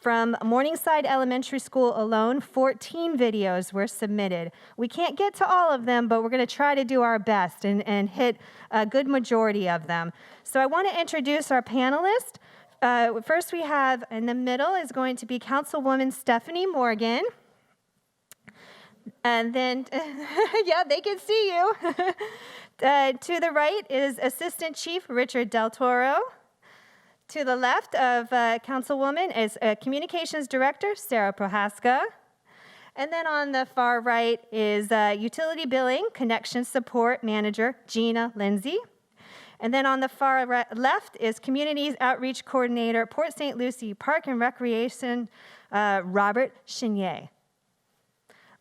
From Morningside Elementary School alone, 14 videos were submitted. We can't get to all of them, but we're going to try to do our best and hit a good majority of them. So I want to introduce our panelists. First we have, in the middle is going to be Councilwoman Stephanie Morgan. And then, yeah, they can see you. To the right is Assistant Chief Richard Del Toro. To the left of Councilwoman is Communications Director Sarah Prohaska. And then on the far right is Utility Billing Connection Support Manager Gina Linsley. And then on the far left is Communities Outreach Coordinator Port St Lucie Park and Recreation Robert Chenier.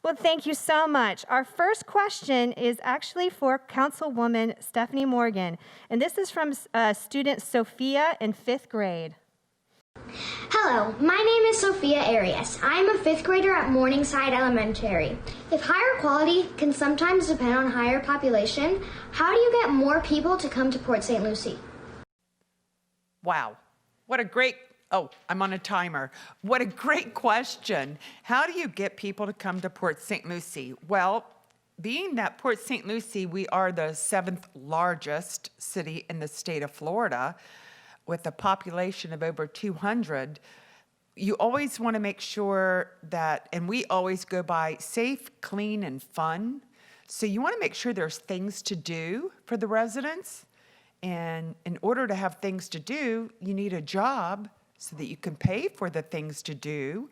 Well, thank you so much. Our first question is actually for Councilwoman Stephanie Morgan, and this is from student Sophia in 5th grade. Hello, my name is Sophia Arias. I'm a 5th grader at Morningside Elementary. If higher quality can sometimes depend on higher population, how do you get more people to come to Port St Lucie? Wow, what a great I'm on a timer. What a great question. How do you get people to come to Port St Lucie? Well, being that Port St Lucie, we are the 7th largest city in the state of Florida with a population of over 200, you always want to make sure that, and we always go by safe, clean, and fun. So you want to make sure there's things to do for the residents. And in order to have things to do, you need a job so that you can pay for the things to do.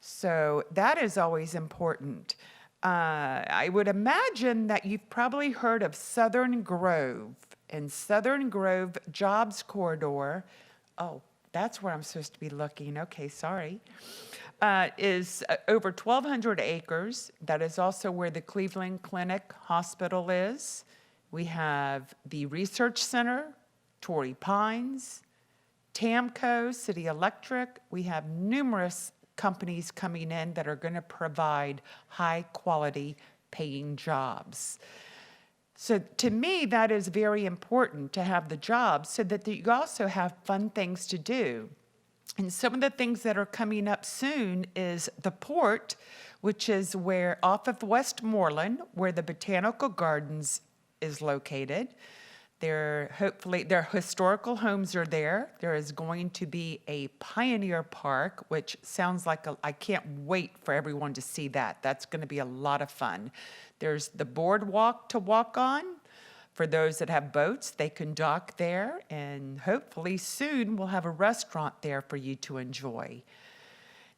So that is always important. I would imagine that you've probably heard of Southern Grove. And Southern Grove Jobs Corridor, oh, that's where I'm supposed to be looking. Okay, sorry. Is over 1,200 acres. That is also where the Cleveland Clinic Hospital is. We have the Research Center, Torrey Pines, Tamco, City Electric. We have numerous companies coming in that are going to provide high quality paying jobs. So to me, that is very important to have the jobs so that you also have fun things to do. And some of the things that are coming up soon is the port, which is where off of Westmoreland, where the Botanical Gardens is located. Their historical homes are there. There is going to be a Pioneer Park, which sounds like I can't wait for everyone to see that. That's going to be a lot of fun. There's the boardwalk to walk on. For those that have boats, they can dock there, and hopefully soon we'll have a restaurant there for you to enjoy.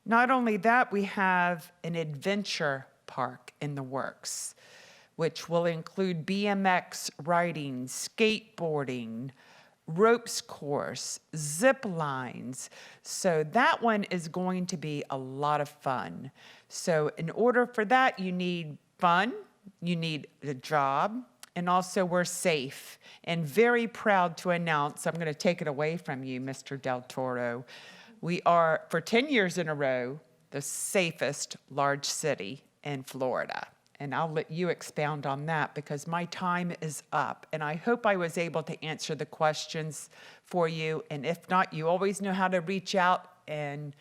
Not only that, we have an adventure park in the works, which will include BMX riding, skateboarding, ropes course, zip lines. So that one is going to be a lot of fun. So in order for that, you need fun, you need a job, and also we're safe. And very proud to announce, I'm going to take it away from you, Mr. Del Toro. We are, for 10 years in a row, the safest large city in Florida. And I'll let you expound on that because my time is up. And I hope I was able to answer the questions for you. And if not, you always know how to reach out and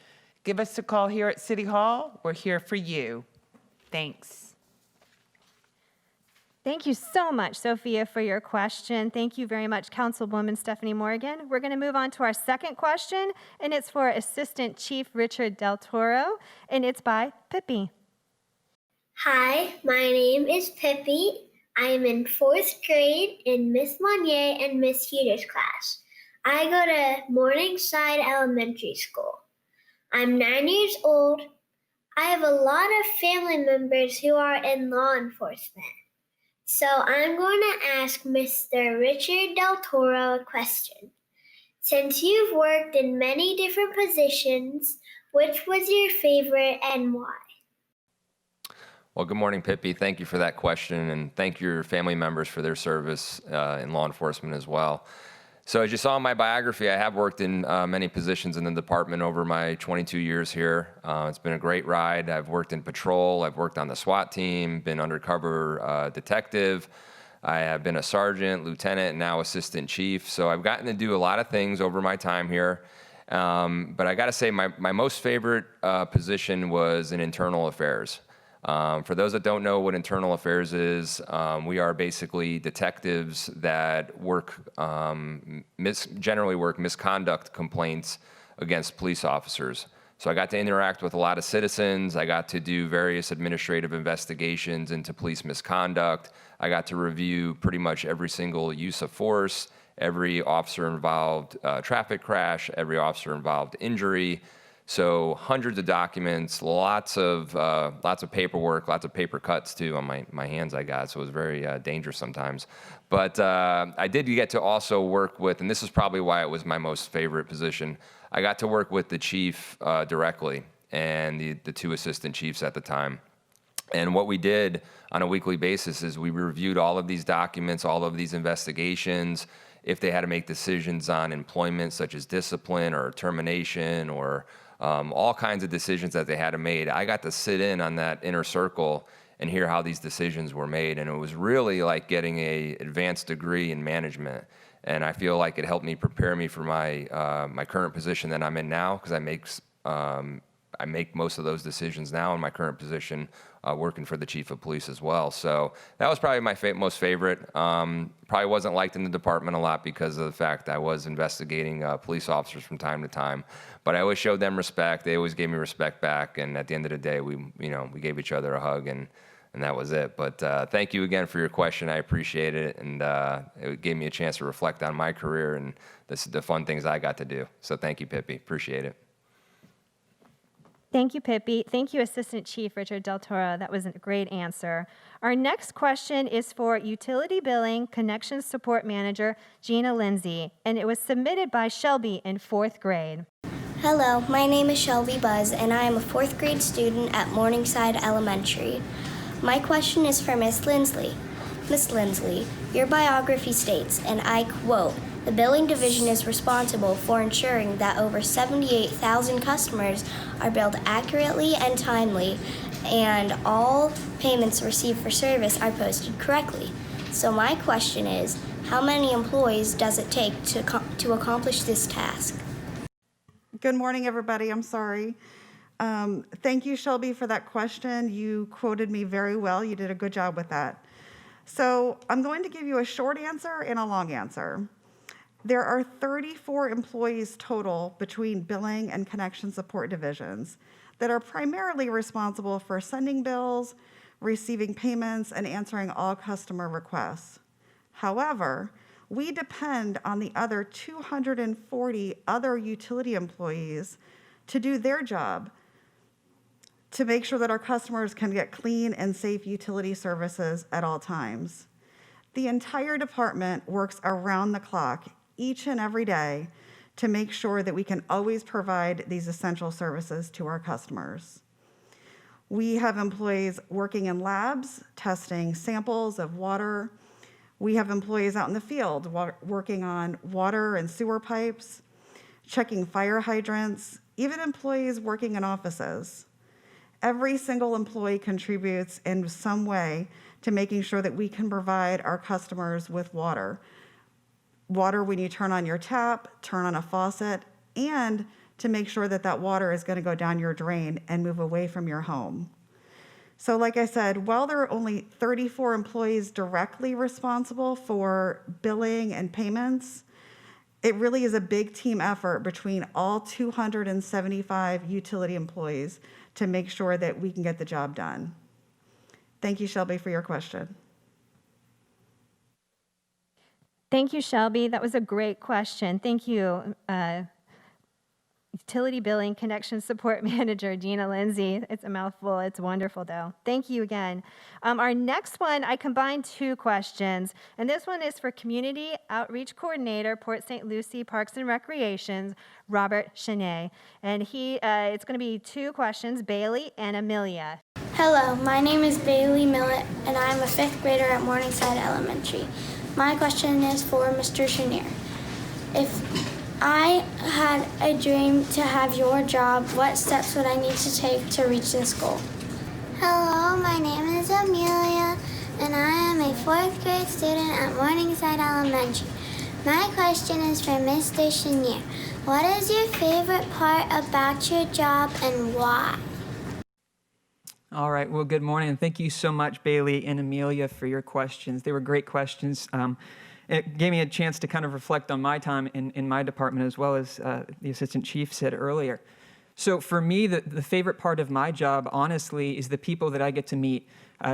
give us a call here at City Hall. We're here for you. Thanks. Thank you so much, Sophia, for your question. Thank you very much, Councilwoman Stephanie Morgan. We're going to move on to our second question, and it's for Assistant Chief Richard Del Toro, and it's by Pippi. Hi, my name is Pippi. I am in 4th grade in Miss Monnier and Miss Heater's class. I go to Morningside Elementary School. I'm 9 years old. I have a lot of family members who are in law enforcement. So I'm going to ask Mr. Richard Del Toro a question. Since you've worked in many different positions, which was your favorite and why? Well, good morning, Pippi. Thank you for that question, and thank your family members for their service in law enforcement as well. So as you saw in my biography, I have worked in many positions in the department over my 22 years here. It's been a great ride. I've worked in patrol, I've worked on the SWAT team, been undercover detective. I have been a sergeant, lieutenant, and now assistant chief. So I've gotten to do a lot of things over my time here. But I got to say, my most favorite position was in internal affairs. For those that don't know what internal affairs is, we are basically detectives that work, generally work misconduct complaints against police officers. So I got to interact with a lot of citizens. I got to do various administrative investigations into police misconduct. I got to review pretty much every single use of force, every officer involved traffic crash, every officer involved injury. So hundreds of documents, lots of paperwork, lots of paper cuts too on my hands I got, so it was very dangerous sometimes. But I did get to also work with, and this is probably why it was my most favorite position, I got to work with the chief directly and the two assistant chiefs at the time. And what we did on a weekly basis is we reviewed all of these documents, all of these investigations, if they had to make decisions on employment such as discipline or termination or all kinds of decisions that they had to make. I got to sit in on that inner circle and hear how these decisions were made. And it was really like getting an advanced degree in management. And I feel like it helped me prepare me for my current position that I'm in now, because I make most of those decisions now in my current position, working for the chief of police as well. So that was probably my most favorite. Probably wasn't liked in the department a lot because of the fact I was investigating police officers from time to time. But I always showed them respect. They always gave me respect back. And at the end of the day, we gave each other a hug, and that was it. But thank you again for your question. I appreciate it. And it gave me a chance to reflect on my career and the fun things I got to do. So thank you, Pippi. Appreciate it. Thank you, Pippi. Thank you, Assistant Chief Richard Del Toro. That was a great answer. Our next question is for Utility Billing Connections Support Manager Gina Linsley, and it was submitted by Shelby in 4th grade. Hello, my name is Shelby Buzz, and I am a 4th grade student at Morningside Elementary. My question is for Miss Linsley. Miss Linsley, your biography states, and I quote, "The billing division is responsible for ensuring that over 78,000 customers are billed accurately and timely, and all payments received for service are posted correctly." So my question is, how many employees does it take to accomplish this task? Good morning, everybody. I'm sorry. Thank you, Shelby, for that question. You quoted me very well. You did a good job with that. So I'm going to give you a short answer and a long answer. There are 34 employees total between billing and connection support divisions that are primarily responsible for sending bills, receiving payments, and answering all customer requests. However, we depend on the other 240 other utility employees to do their job to make sure that our customers can get clean and safe utility services at all times. The entire department works around the clock each and every day to make sure that we can always provide these essential services to our customers. We have employees working in labs, testing samples of water. We have employees out in the field working on water and sewer pipes, checking fire hydrants, even employees working in offices. Every single employee contributes in some way to making sure that we can provide our customers with water. Water when you turn on your tap, turn on a faucet, and to make sure that that water is going to go down your drain and move away from your home. So like I said, while there are only 34 employees directly responsible for billing and payments, it really is a big team effort between all 275 utility employees to make sure that we can get the job done. Thank you, Shelby, for your question. Thank you, Shelby. That was a great question. Thank you, Utility Billing Connection Support Manager Gina Linsley. It's a mouthful. It's wonderful, though. Thank you again. Our next one, I combined 2 questions, and this one is for Community Outreach Coordinator, Port St Lucie Parks and Recreations, Robert Chenier. And it's going to be 2 questions, Bailey and Amelia. Hello, my name is Bailey Millett, and I'm a 5th grader at Morningside Elementary. My question is for Mr. Chenier. If I had a dream to have your job, what steps would I need to take to reach this goal? Hello, my name is Amelia, and I am a 4th grade student at Morningside Elementary. My question is for Mr. Chenier. What is your favorite part about your job and why? All right. Well, good morning. And thank you so much, Bailey and Amelia, for your questions. They were great questions. It gave me a chance to kind of reflect on my time in my department, as well as the assistant chief said earlier. So for me, the favorite part of my job, honestly, is the people that I get to meet,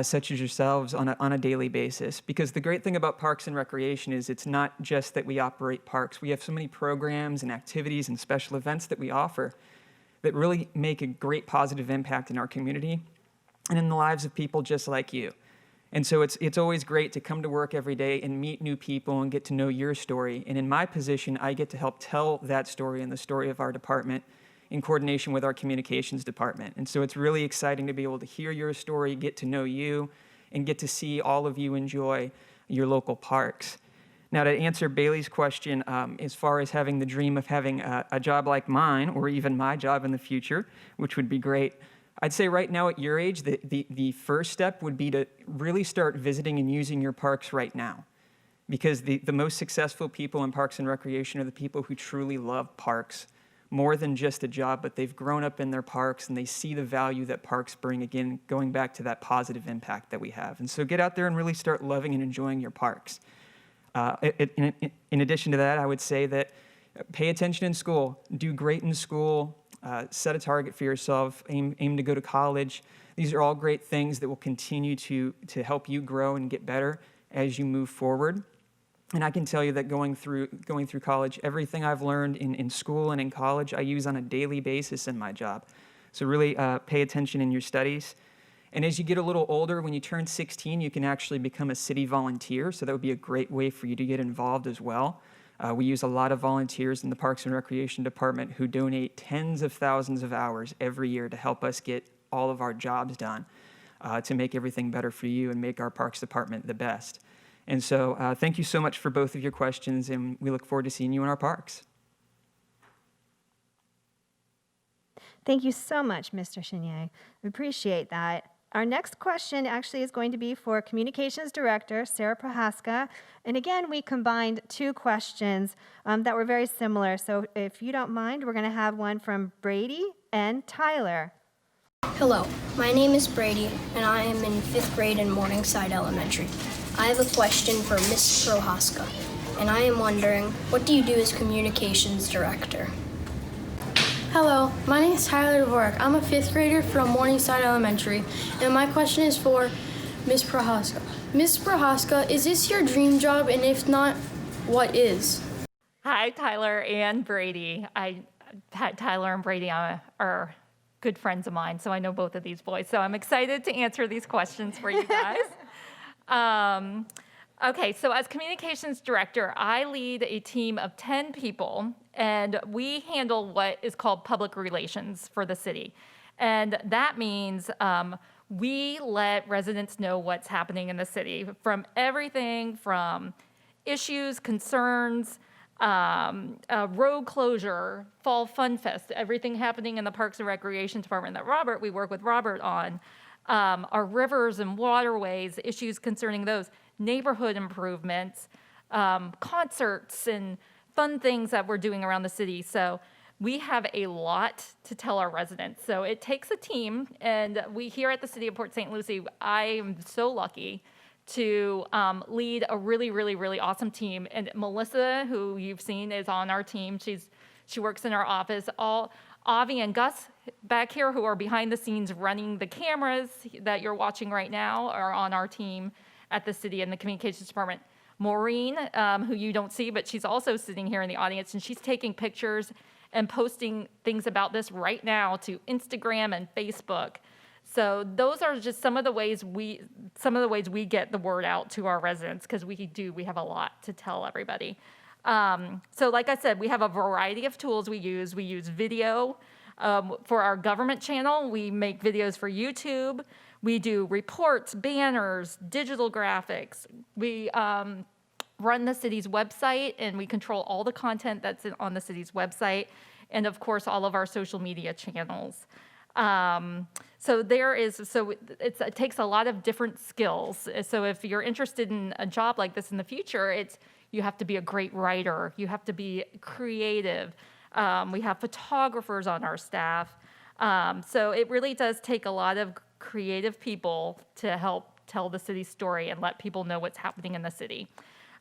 such as yourselves, on a daily basis. Because the great thing about Parks and Recreation is it's not just that we operate parks. We have so many programs and activities and special events that we offer that really make a great positive impact in our community and in the lives of people just like you. And so it's always great to come to work every day and meet new people and get to know your story. And in my position, I get to help tell that story and the story of our department in coordination with our communications department. And so it's really exciting to be able to hear your story, get to know you, and get to see all of you enjoy your local parks. Now, to answer Bailey's question, as far as having the dream of having a job like mine, or even my job in the future, which would be great, I'd say right now at your age, the first step would be to really start visiting and using your parks right now. Because the most successful people in Parks and Recreation are the people who truly love parks, more than just a job, but they've grown up in their parks and they see the value that parks bring, again, going back to that positive impact that we have. And so get out there and really start loving and enjoying your parks. In addition to that, I would say that pay attention in school, do great in school, set a target for yourself, aim to go to college. These are all great things that will continue to help you grow and get better as you move forward. And I can tell you that going through college, everything I've learned in school and in college, I use on a daily basis in my job. So really pay attention in your studies. And as you get a little older, when you turn 16, you can actually become a city volunteer. So that would be a great way for you to get involved as well. We use a lot of volunteers in the Parks and Recreation Department who donate tens of thousands of hours every year to help us get all of our jobs done, to make everything better for you and make our Parks Department the best. And so thank you so much for both of your questions, and we look forward to seeing you in our parks. Thank you so much, Mr. Chenier. We appreciate that. Our next question actually is going to be for Communications Director Sarah Prohaska. And again, we combined two questions that were very similar. So if you don't mind, we're going to have one from Brady and Tyler. Hello, my name is Brady, and I am in 5th grade in Morningside Elementary. I have a question for Miss Prohaska, and I am wondering, what do you do as Communications Director? Hello, my name is Tyler Dvorak. I'm a 5th grader from Morningside Elementary, and my question is for Miss Prohaska. Miss Prohaska, is this your dream job, and if not, what is? Hi, Tyler and Brady. Tyler and Brady are good friends of mine, so I know both of these boys. So I'm excited to answer these questions for you guys. Okay, so as Communications Director, I lead a team of 10 people, and we handle what is called public relations for the city. And that means we let residents know what's happening in the city, from everything from issues, concerns, road closure, Fall Fun Fest, everything happening in the Parks and Recreation Department that we work with Robert on, our rivers and waterways, issues concerning those, neighborhood improvements, concerts and fun things that we're doing around the city. So we have a lot to tell our residents. So it takes a team, and we here at the City of Port St Lucie, I am so lucky to lead a really, really, really awesome team. And Melissa, who you've seen, is on our team. She works in our office. Avi and Gus back here, who are behind the scenes running the cameras that you're watching right now, are on our team at the city in the communications department. Maureen, who you don't see, but she's also sitting here in the audience, and she's taking pictures and posting things about this right now to Instagram and Facebook. So those are just some of the ways we get the word out to our residents, because we have a lot to tell everybody. So like I said, we have a variety of tools we use. We use video for our government channel. We make videos for YouTube. We do reports, banners, digital graphics. We run the city's website, and we control all the content that's on the city's website, and of course, all of our social media channels. So it takes a lot of different skills. So if you're interested in a job like this in the future, You have to be a great writer. You have to be creative. We have photographers on our staff. So it really does take a lot of creative people to help tell the city's story and let people know what's happening in the city.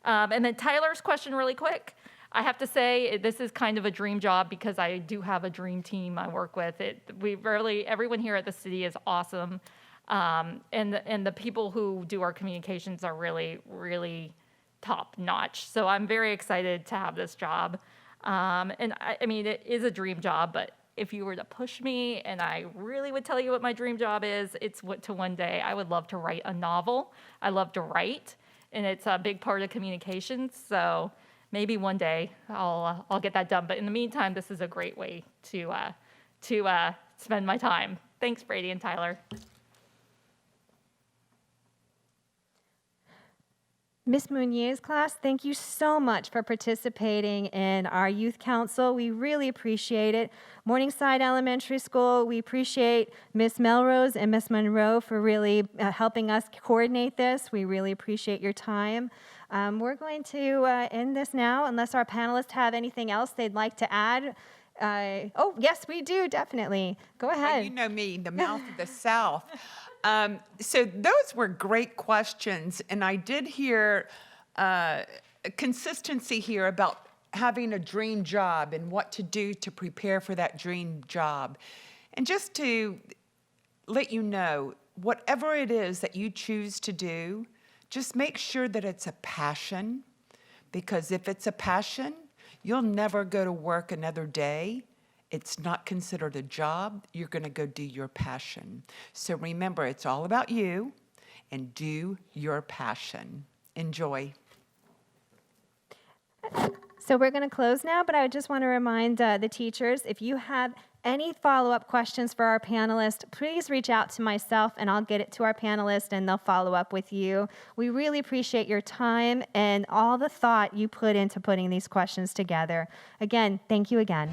And then Tyler's question really quick. I have to say this is kind of a dream job because I do have a dream team I work with. Everyone here at the city is awesome. And the people who do our communications are really, really top notch. So I'm very excited to have this job. And I mean, it is a dream job, but if you were to push me and I really would tell you what my dream job is, it's one day I would love to write a novel. I love to write, and it's a big part of communications. So maybe one day I'll get that done. But in the meantime, this is a great way to spend my time. Thanks, Brady and Tyler. Ms. Munier's class, thank you so much for participating in our youth council. We really appreciate it. Morningside Elementary School, we appreciate Ms. Melrose and Ms. Monroe for really helping us coordinate this. We really appreciate your time. We're going to end this now unless our panelists have anything else they'd like to add. Oh, yes, we do, definitely. Go ahead. Well, you know me, the mouth of the South. So those were great questions, and I did hear consistency here about having a dream job and what to do to prepare for that dream job. And just to let you know, whatever it is that you choose to do, just make sure that it's a passion, because if it's a passion, you'll never go to work another day. It's not considered a job. You're going to go do your passion. So remember, it's all about you, and do your passion. Enjoy. So we're going to close now, but I just want to remind the teachers, if you have any follow-up questions for our panelists, please reach out to myself and I'll get it to our panelists and they'll follow up with you. We really appreciate your time and all the thought you put into putting these questions together. Again, thank you again.